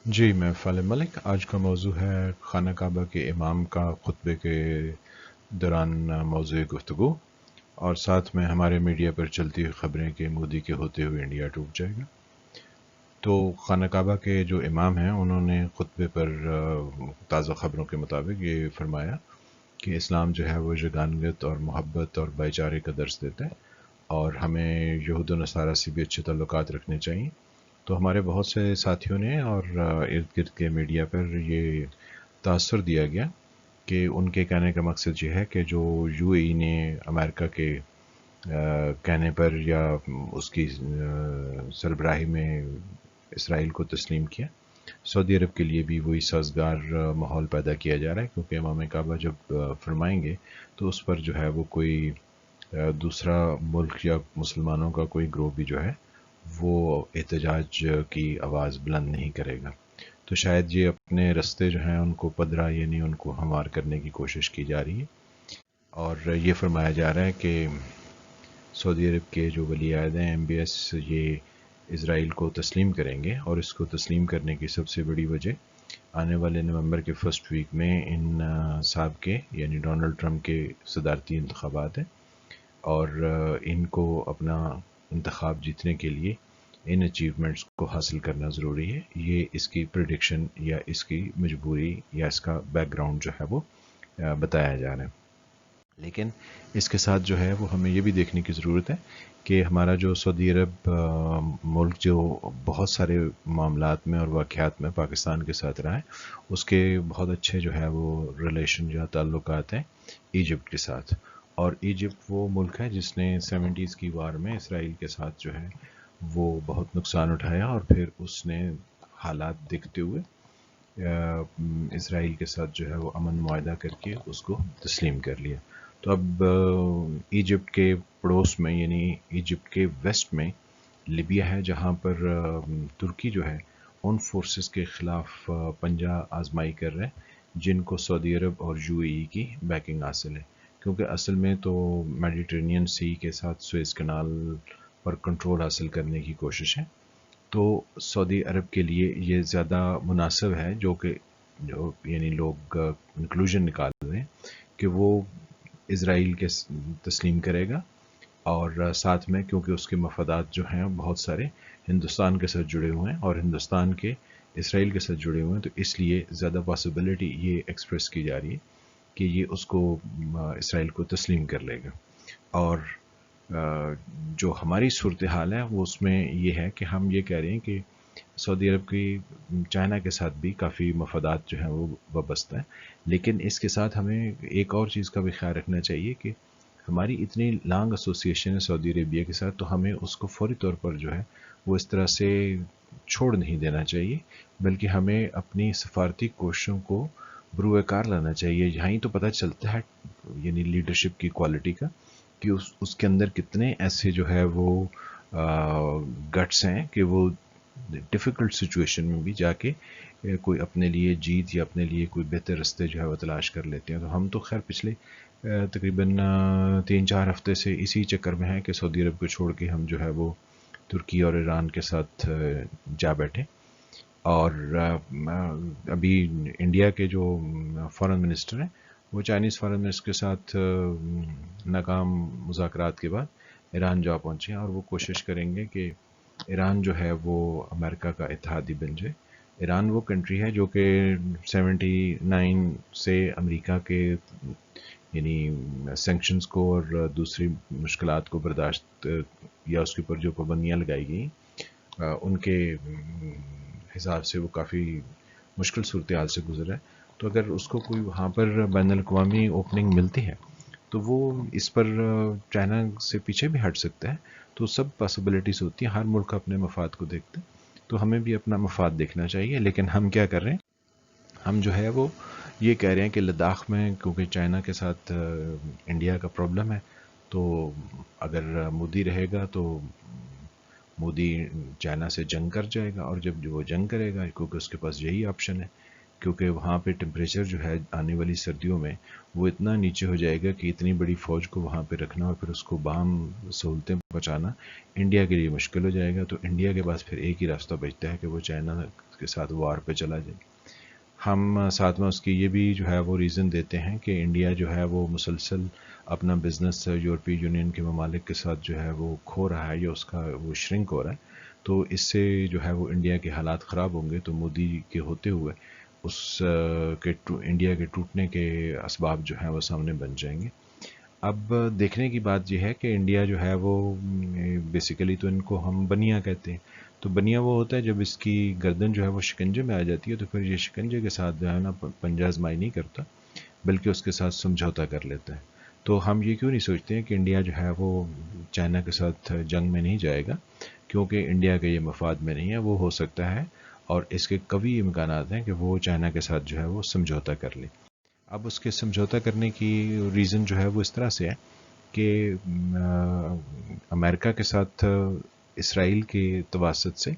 جی میں فالح ملک، آج کا موضوع ہے خانہ کعبہ کے امام کا خطبے کے دوران موضوع گفتگو، اور ساتھ میں ہمارے میڈیا پر چلتی ہوئی خبریں کہ مودی کے ہوتے ہوئے انڈیا ڈوب جائے گا۔ تو خانہ کعبہ کے جو امام ہیں انہوں نے خطبے پر تازہ خبروں کے مطابق یہ فرمایا کہ اسلام جو ہے وہ یگانگت اور محبت اور بھائی چارے کا درس دیتا ہے، اور ہمیں یہود و نصارہ سے بھی اچھے تعلقات رکھنے چاہیے۔ تو ہمارے بہت سے ساتھیوں نے اور ارد گرد کے میڈیا پر یہ تاثر دیا گیا کہ ان کے کہنے کا مقصد یہ ہے کہ جو یو اے ای نے امریکہ کے کہنے پر یا اس کی سربراہی میں اسرائیل کو تسلیم کیا، سعودی عرب کے لیے بھی وہی سازگار ماحول پیدا کیا جا رہا ہے، کیونکہ امام کعبہ جب فرمائیں گے تو اس پر جو ہے وہ کوئی دوسرا ملک یا مسلمانوں کا کوئی گروہ بھی جو ہے وہ احتجاج کی آواز بلند نہیں کرے گا۔ تو شاید یہ اپنے رستے جو ہیں ان کو پدرا یعنی ان کو ہموار کرنے کی کوشش کی جا رہی ہے، اور یہ فرمایا جا رہا ہے کہ سعودی عرب کے جو ولی عہد ہیں ایم بی ایس یہ اسرائیل کو تسلیم کریں گے، اور اس کو تسلیم کرنے کی سب سے بڑی وجہ آنے والے نومبر کے فرسٹ ویک میں ان صاحب کے یعنی ڈونلڈ ٹرمپ کے صدارتی انتخابات ہیں، اور ان کو اپنا انتخاب جیتنے کے لیے ان اچیومنٹس کو حاصل کرنا ضروری ہے۔ یہ اس کی پریڈکشن یا اس کی مجبوری یا اس کا بیک گراؤنڈ جو ہے وہ بتایا جا رہا ہے۔ لیکن اس کے ساتھ جو ہے وہ ہمیں یہ بھی دیکھنے کی ضرورت ہے کہ ہمارا جو سعودی عرب ملک جو بہت سارے معاملات میں اور واقعات میں پاکستان کے ساتھ رہا ہے، اس کے بہت اچھے جو ہے وہ ریلیشن یا تعلقات ہیں ایجپٹ کے ساتھ، اور ایجپٹ وہ ملک ہے جس نے سیونٹیز کی وار میں اسرائیل کے ساتھ جو ہے وہ بہت نقصان اٹھایا، اور پھر اس نے حالات دیکھتے ہوئے اسرائیل کے ساتھ جو ہے وہ امن معاہدہ کر کے اس کو تسلیم کر لیا۔ تو اب ایجپٹ کے پڑوس میں یعنی ایجپٹ کے ویسٹ میں لیبیا ہے، جہاں پر ترکی جو ہے ان فورسز کے خلاف پنجہ آزمائی کر رہے ہیں جن کو سعودی عرب اور یو اے ای کی بیکنگ حاصل ہے، کیونکہ اصل میں تو میڈیٹرینین سی کے ساتھ سوئز کنال پر کنٹرول حاصل کرنے کی کوشش ہے۔ تو سعودی عرب کے لیے یہ زیادہ مناسب ہے جو یعنی لوگ کنکلوژن نکال رہے ہیں کہ وہ اسرائیل کے تسلیم کرے گا، اور ساتھ میں کیونکہ اس کے مفادات جو ہیں بہت سارے ہندوستان کے ساتھ جڑے ہوئے ہیں اور ہندوستان کے اسرائیل کے ساتھ جڑے ہوئے ہیں، تو اس لیے زیادہ پاسبلٹی یہ ایکسپریس کی جا رہی ہے کہ یہ اس کو اسرائیل کو تسلیم کر لے گا۔ اور جو ہماری صورتحال ہے وہ اس میں یہ ہے کہ ہم یہ کہہ رہے ہیں کہ سعودی عرب کی چائنا کے ساتھ بھی کافی مفادات جو ہیں وہ وابستہ ہیں، لیکن اس کے ساتھ ہمیں ایک اور چیز کا بھی خیال رکھنا چاہیے کہ ہماری اتنی لانگ ایسوسیشن ہے سعودی عربیہ کے ساتھ، تو ہمیں اس کو فوری طور پر جو ہے وہ اس طرح سے چھوڑ نہیں دینا چاہیے، بلکہ ہمیں اپنی سفارتی کوششوں کو بروئے کار لانا چاہیے۔ یہاں ہی تو پتہ چلتا ہے یعنی لیڈرشپ کی کوالٹی کا کہ اس کے اندر کتنے ایسے جو ہے وہ گٹس ہیں کہ وہ ڈیفیکلٹ سچویشن میں بھی جا کے کوئی اپنے لیے جیت یا اپنے لیے کوئی بہتر رستے جو ہے وہ تلاش کر لیتے ہیں۔ تو ہم تو خیر پچھلے تقریباً 3-4 ہفتے سے اسی چکر میں ہیں کہ سعودی عرب کو چھوڑ کے ہم جو ہے وہ ترکی اور ایران کے ساتھ جا بیٹھے، اور ابھی انڈیا کے جو فارن منسٹر ہیں وہ چائنیز فارن منسٹر کے ساتھ ناکام مذاکرات کے بعد ایران جا پہنچے ہیں، اور وہ کوشش کریں گے کہ ایران جو ہے وہ امریکہ کا اتحادی بن جائے۔ ایران وہ کنٹری ہے جو کہ 79 سے امریکہ کے یعنی سینکشنز کو اور دوسری مشکلات کو برداشت یا اس کے اوپر جو پابندیاں لگائی گئی ان کے حساب سے وہ کافی مشکل صورتحال سے گزرا ہے۔ تو اگر اس کو کوئی وہاں پر بین الاقوامی اوپننگ ملتی ہے تو وہ اس پر چائنا سے پیچھے بھی ہٹ سکتا ہے۔ تو سب پاسبلٹیز ہوتی ہیں، ہر ملک اپنے مفاد کو دیکھتے ہیں، تو ہمیں بھی اپنا مفاد دیکھنا چاہیے۔ لیکن ہم کیا کر رہے ہیں، ہم جو ہے وہ یہ کہہ رہے ہیں کہ لداخ میں کیونکہ چائنا کے ساتھ انڈیا کا پرابلم ہے، تو اگر مودی رہے گا تو مودی چائنا سے جنگ کر جائے گا، اور جب وہ جنگ کرے گا کیونکہ اس کے پاس یہی آپشن ہے کیونکہ وہاں پہ ٹمپریچر جو ہے آنے والی سردیوں میں وہ اتنا نیچے ہو جائے گا کہ اتنی بڑی فوج کو وہاں پہ رکھنا اور پھر اس کو بام سہولتیں پہنچانا انڈیا کے لیے مشکل ہو جائے گا. تو انڈیا کے پاس پھر ایک ہی راستہ بچتا ہے کہ وہ چائنا کے ساتھ وار پہ چلا جائے. ہم ساتھ میں اس کی یہ بھی جو ہے وہ ریزن دیتے ہیں کہ انڈیا جو ہے وہ مسلسل اپنا بزنس یورپی یونین کے ممالک کے ساتھ جو ہے وہ کھو رہا ہے یا اس کا وہ شرنک ہو رہا ہے. تو اس سے جو ہے وہ انڈیا کے حالات خراب ہوں گے. تو مودی کے ہوتے ہوئے اس کے انڈیا کے ٹوٹنے کے اسباب جو ہیں وہ سامنے بن جائیں گے. اب دیکھنے کی بات یہ ہے کہ انڈیا جو ہے وہ بیسیکلی تو ان کو ہم بنیا کہتے ہیں. تو بنیا وہ ہوتا ہے جب اس کی گردن جو ہے وہ شکنجے میں آ جاتی ہے تو پھر یہ شکنجے کے ساتھ جو ہے نا پنجہ آزمائی نہیں کرتا بلکہ اس کے ساتھ سمجھوتا کر لیتا ہے. تو ہم یہ کیوں نہیں سوچتے ہیں کہ انڈیا جو ہے وہ چائنا کے ساتھ جنگ میں نہیں جائے گا, کیونکہ انڈیا کے یہ مفاد میں نہیں ہے. وہ ہو سکتا ہے اور اس کے قوی امکانات ہیں کہ وہ چائنا کے ساتھ جو ہے وہ سمجھوتا کر لے. اب اس کے سمجھوتا کرنے کی ریزن جو ہے وہ اس طرح سے ہے کہ امریکہ کے ساتھ اسرائیل کے تواسط سے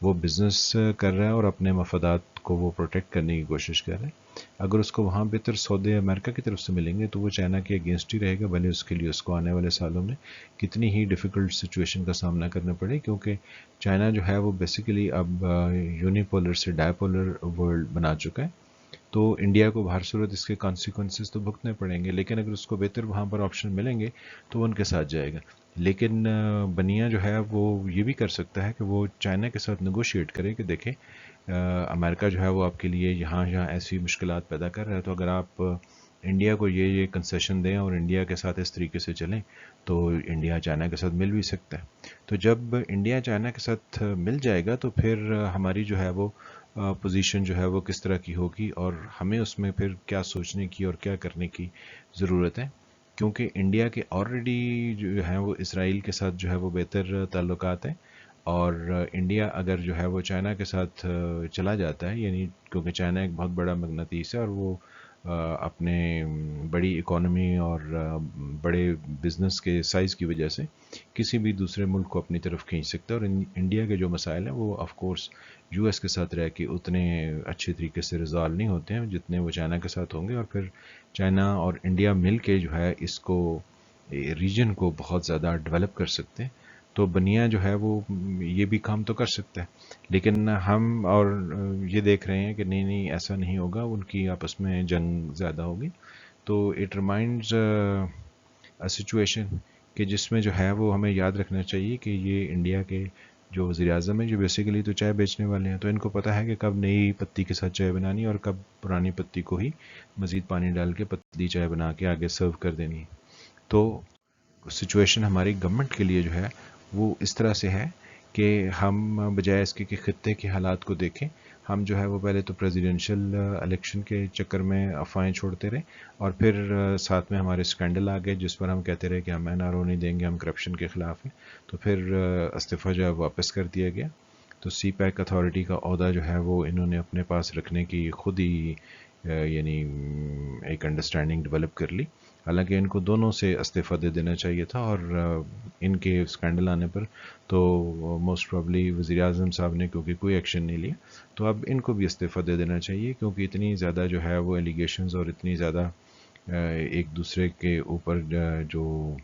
وہ بزنس کر رہا ہے اور اپنے مفادات کو وہ پروٹیکٹ کرنے کی کوشش کر رہے ہیں. اگر اس کو وہاں بہتر سودے امریکہ کی طرف سے ملیں گے تو وہ چائنا کے اگینسٹ ہی رہے گا, بھلے اس کے لیے اس کو آنے والے سالوں میں کتنی ہی ڈیفیکلٹ سچویشن کا سامنا کرنا پڑے, کیونکہ چائنا جو ہے وہ بیسیکلی اب یونیپولر سے ڈائی پولر ورلڈ بنا چکا ہے. تو انڈیا کو ہر صورت اس کے کانسیکوینسز تو بھگتنے پڑیں گے, لیکن اگر اس کو بہتر وہاں پر آپشن ملیں گے تو وہ ان کے ساتھ جائے گا. لیکن بنیا جو ہے وہ یہ بھی کر سکتا ہے کہ وہ چائنا کے ساتھ نیگوشیٹ کرے کہ دیکھیں امریکہ جو ہے وہ آپ کے لیے یہاں ایسی مشکلات پیدا کر رہا ہے, تو اگر آپ انڈیا کو یہ کنسیشن دیں اور انڈیا کے ساتھ اس طریقے سے چلیں تو انڈیا چائنا کے ساتھ مل بھی سکتا ہے. تو جب انڈیا چائنا کے ساتھ مل جائے گا تو پھر ہماری جو ہے وہ پوزیشن جو ہے وہ کس طرح کی ہوگی اور ہمیں اس میں پھر کیا سوچنے کی اور کیا کرنے کی ضرورت ہے. کیونکہ انڈیا کے آلریڈی جو ہیں وہ اسرائیل کے ساتھ جو ہے وہ بہتر تعلقات ہیں, اور انڈیا اگر جو ہے وہ چائنا کے ساتھ چلا جاتا ہے, یعنی کیونکہ چائنا ایک بہت بڑا مغناطیس ہے اور وہ اپنے بڑی اکانومی اور بڑے بزنس کے سائز کی وجہ سے کسی بھی دوسرے ملک کو اپنی طرف کھینچ سکتا ہے. اور انڈیا کے جو مسائل ہیں وہ آف کورس یو ایس کے ساتھ رہ کے اتنے اچھے طریقے سے ریزالو نہیں ہوتے ہیں جتنے وہ چائنا کے ساتھ ہوں گے, اور پھر چائنا اور انڈیا مل کے جو ہے اس کو ریجن کو بہت زیادہ ڈیولپ کر سکتے ہیں. تو بنیا جو ہے وہ یہ بھی کام تو کر سکتا ہے, لیکن ہم اور یہ دیکھ رہے ہیں کہ نہیں ایسا نہیں ہوگا, ان کی آپس میں جنگ زیادہ ہوگی. تو اٹ ریمائنڈز اے سچویشن کہ جس میں جو ہے وہ ہمیں یاد رکھنا چاہیے کہ یہ انڈیا کے جو وزیر اعظم ہیں جو بیسیکلی تو چائے بیچنے والے ہیں, تو ان کو پتہ ہے کہ کب نئی پتی کے ساتھ چائے بنانی اور کب پرانی پتی کو ہی مزید پانی ڈال کے پتلی چائے بنا کے آگے سرو کر دینی ہے. تو سچویشن ہماری گورنمنٹ کے لیے جو ہے وہ اس طرح سے ہے کہ ہم بجائے اس کے کہ خطے کے حالات کو دیکھیں, ہم جو ہے وہ پہلے تو پریزیڈنشل الیکشن کے چکر میں افواہیں چھوڑتے رہے, اور پھر ساتھ میں ہمارے اسکینڈل آ گئے جس پر ہم کہتے رہے کہ ہم این آر او نہیں دیں گے, ہم کرپشن کے خلاف ہیں. تو پھر استعفیٰ جو ہے واپس کر دیا گیا. تو سی پیک اتھارٹی کا عہدہ جو ہے وہ انہوں نے اپنے پاس رکھنے کی خود ہی یعنی ایک انڈرسٹینڈنگ ڈیولپ کر لی. حالانکہ ان کو دونوں سے استعفیٰ دے دینا چاہیے تھا, اور ان کے اسکینڈل آنے پر تو موسٹ پرابلی وزیر اعظم صاحب نے کیونکہ کوئی ایکشن نہیں لیا تو اب ان کو بھی استعفیٰ دے دینا چاہیے, کیونکہ اتنی زیادہ جو ہے وہ ایلیگیشنز اور اتنی زیادہ ایک دوسرے کے اوپر جو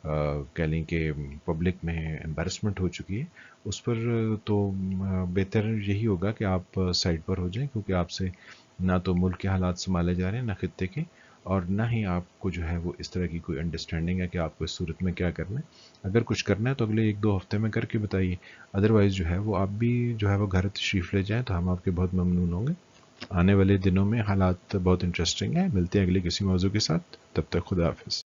کہہ لیں کہ پبلک میں امبیرسمنٹ ہو چکی ہے اس پر تو بہتر یہی ہوگا کہ آپ سائڈ پر ہو جائیں, کیونکہ آپ سے نہ تو ملک کے حالات سنبھالے جا رہے ہیں نہ خطے کے, اور نہ ہی آپ کو جو ہے وہ اس طرح کی کوئی انڈرسٹینڈنگ ہے کہ آپ کو اس صورت میں کیا کرنا ہے. اگر کچھ کرنا ہے تو اگلے 1-2 ہفتے میں کر کے بتائیے, ادروائز جو ہے وہ آپ بھی جو ہے وہ گھر تشریف لے جائیں تو ہم آپ کے بہت ممنون ہوں گے. آنے والے دنوں میں حالات بہت انٹرسٹنگ ہیں. ملتے ہیں اگلے کسی موضوع کے ساتھ, تب تک خدا حافظ.